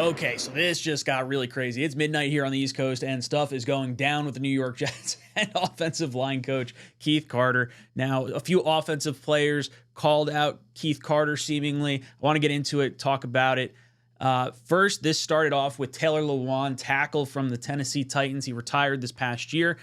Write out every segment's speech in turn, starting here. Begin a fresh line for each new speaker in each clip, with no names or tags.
Okay, so this just got really crazy. It's midnight here on the East Coast, and stuff is going down with the New York Jets and offensive line coach Keith Carter. Now, a few offensive players called out Keith Carter seemingly. I want to get into it, talk about it. First, this started off with Taylor Lewan, tackle from the Tennessee Titans. He retired this past year.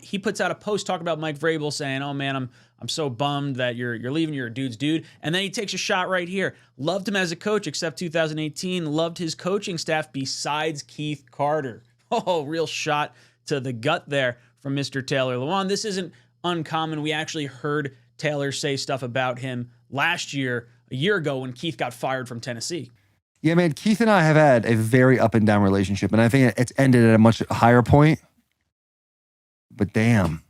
He puts out a post talking about Mike Vrabel saying, "Oh man, I'm so bummed that you're leaving. You're a dude's dude." And then he takes a shot right here. Loved him as a coach, except 2018. Loved his coaching staff besides Keith Carter. Oh, real shot to the gut there from Mr. Taylor Lewan. This isn't uncommon. We actually heard Taylor say stuff about him last year, a year ago, when Keith got fired from Tennessee.
Yeah, man, Keith and I have had a very up and down relationship, and I think it's ended at a much higher point. But damn,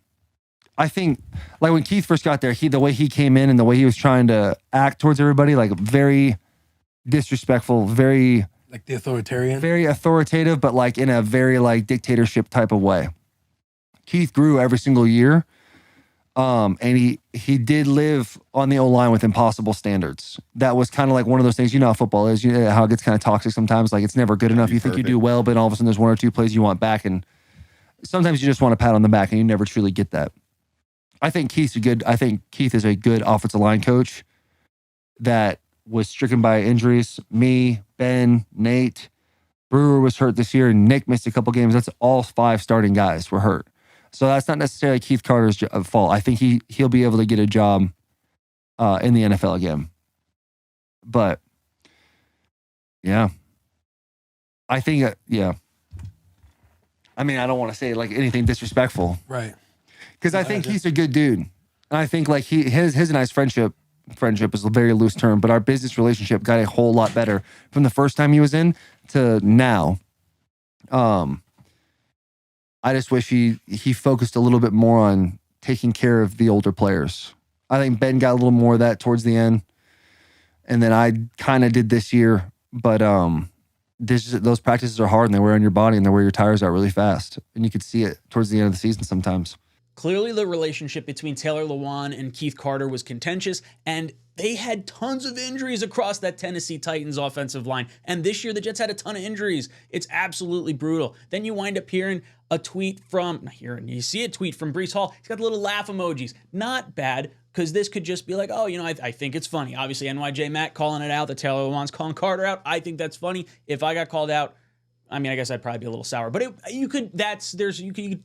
I think like when Keith first got there, the way he came in and the way he was trying to act towards everybody, like very disrespectful, very
like the authoritarian,
very authoritative, but like in a very like dictatorship type of way. Keith grew every single year, and he did live on the O-line with impossible standards. That was kind of like one of those things. You know how football is. You know how it gets kind of toxic sometimes. Like it's never good enough. You think you do well, but all of a sudden there's one or two plays you want back, and sometimes you just want a pat on the back, and you never truly get that. I think Keith is a good offensive line coach that was stricken by injuries. Me, Ben, Nate, Brewer was hurt this year, and Nick missed a couple games. That's all 5 starting guys were hurt. So that's not necessarily Keith Carter's fault. I think he'll be able to get a job in the NFL again. But yeah, I think I mean, I don't want to say like anything disrespectful,
right?
Because I think he's a good dude, and I think like his and I's friendship is a very loose term, but our business relationship got a whole lot better from the first time he was in to now. I just wish he focused a little bit more on taking care of the older players. I think Ben got a little more of that towards the end, and then I kind of did this year, but those practices are hard and they wear on your body and they wear your tires out really fast. And you could see it towards the end of the season sometimes.
Clearly, the relationship between Taylor Lewan and Keith Carter was contentious, and they had tons of injuries across that Tennessee Titans offensive line. And this year, the Jets had a ton of injuries. It's absolutely brutal. Then you wind up hearing a tweet from, you see a tweet from Breece Hall. He's got the little laugh emojis. Not bad, because this could just be like, oh, I think it's funny. Obviously, NYJ Matt calling it out, that Taylor Lewan's calling Carter out. I think that's funny. If I got called out, I mean, I guess I'd probably be a little sour. But you could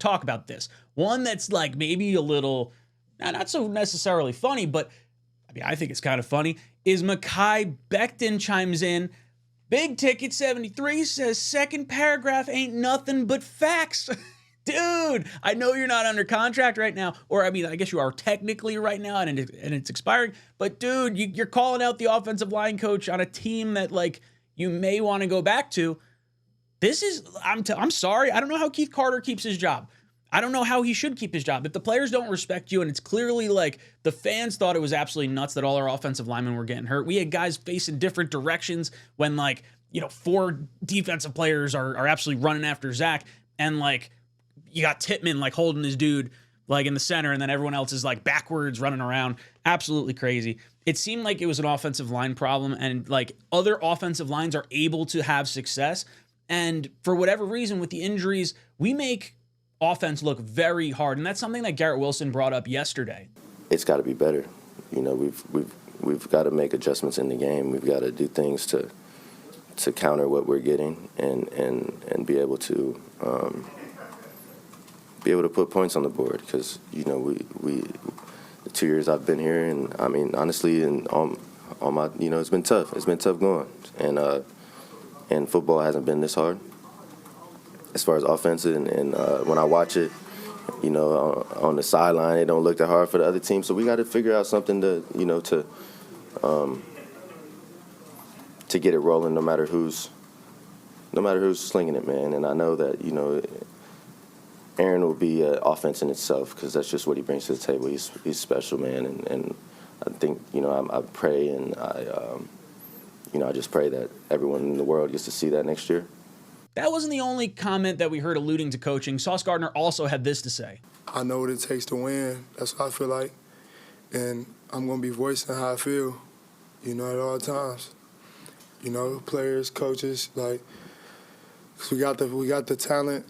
talk about this. One that's like maybe a little, not so necessarily funny, but I mean, I think it's kind of funny, is Mekhi Becton chimes in. Big Ticket 73 says second paragraph ain't nothing but facts. Dude, I know you're not under contract right now, or I mean, I guess you are technically right now, and it's expiring. But dude, you're calling out the offensive line coach on a team that like you may want to go back to. This is, I'm sorry, I don't know how Keith Carter keeps his job. I don't know how he should keep his job. If the players don't respect you, and it's clearly like the fans thought it was absolutely nuts that all our offensive linemen were getting hurt. We had guys facing different directions when 4 defensive players are absolutely running after Zach, and like you got Tittman like holding his dude like in the center, and then everyone else is like backwards running around. Absolutely crazy. It seemed like it was an offensive line problem, and like other offensive lines are able to have success. And for whatever reason, with the injuries, we make offense look very hard, and that's something that Garrett Wilson brought up yesterday.
It's got to be better. We've got to make adjustments in the game. We've got to do things to counter what we're getting and be able to put points on the board. Because we the 2 years I've been here, and I mean honestly, and all my it's been tough. It's been tough going, and football hasn't been this hard as far as offense. And when I watch it, on the sideline, it don't look that hard for the other team. So we got to figure out something to get it rolling, no matter who's slinging it, man. And I know that Aaron will be an offense in itself, because that's just what he brings to the table. He's special, man. And I think I pray, and I just pray that everyone in the world gets to see that next year.
That wasn't the only comment that we heard alluding to coaching. Sauce Gardner also had this to say.
I know what it takes to win. That's what I feel like. And I'm going to be voicing how I feel, at all times. You know, players, coaches, like 'cause we got the talent,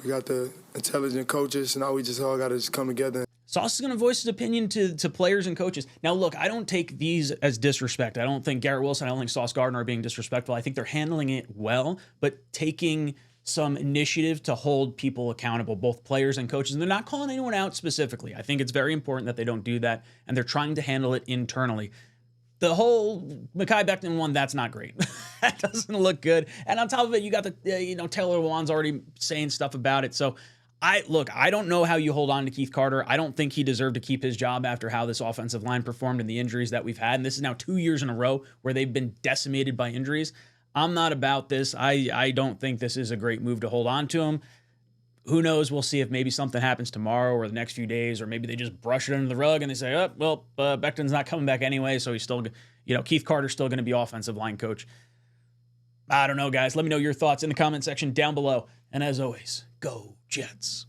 we got the intelligent coaches. Now we just all got to just come together.
Sauce is going to voice his opinion to players and coaches. Now, look, I don't take these as disrespect. I don't think Garrett Wilson, I don't think Sauce Gardner are being disrespectful. I think they're handling it well, but taking some initiative to hold people accountable, both players and coaches. And they're not calling anyone out specifically. I think it's very important that they don't do that, and they're trying to handle it internally. The whole Mekhi Becton one, that's not great. That doesn't look good. And on top of it, you got the, Taylor Lewan's already saying stuff about it. So I don't know how you hold on to Keith Carter. I don't think he deserved to keep his job after how this offensive line performed and the injuries that we've had. And this is now 2 years in a row where they've been decimated by injuries. I'm not about this. I don't think this is a great move to hold on to him. Who knows? We'll see if maybe something happens tomorrow or the next few days, or maybe they just brush it under the rug and they say, oh, well, Becton's not coming back anyway, so he's still, Keith Carter's still going to be offensive line coach. I don't know, guys. Let me know your thoughts in the comment section down below. And as always, go Jets.